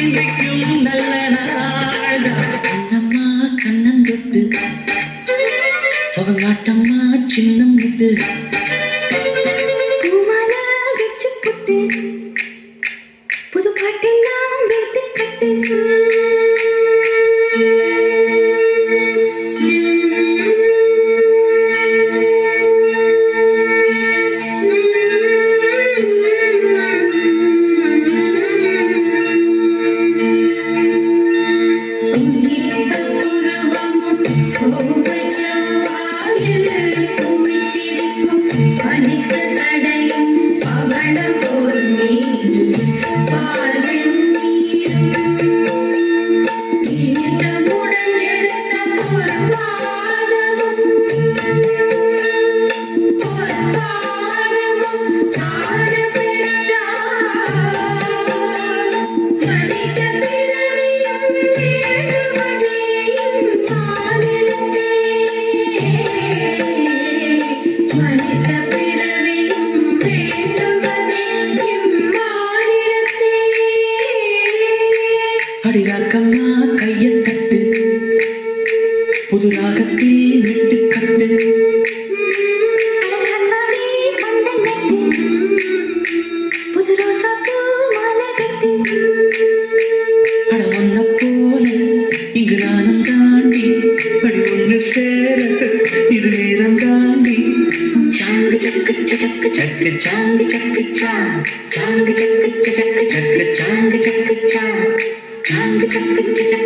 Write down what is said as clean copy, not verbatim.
இன்றைக்கும் நல்ல நாள் கண்ணம்மா கண்ணன் தொட்டு சொகங்காட்டம்மா சின்னம் விட்டு புது பாட்டெல்லாம் வைத்து கட்டு அடிராக்கம்மா கையை தட்டு புது ராகத்தில் விட்டு கட்டு புது ரோசாக்கு மாலை கட்டு அட ஒன்ன போல இங்கு நானும் தாண்டி படி ஒன்று சேர இது நேரம் தாண்டி சாங்கு சக்கு சக்கு சக்கு சாங்கு சக்கு சாங்கு சக்கு சக்கு சக்கு சாங்கு சக்கு சாங்கு சக்கு சக்கு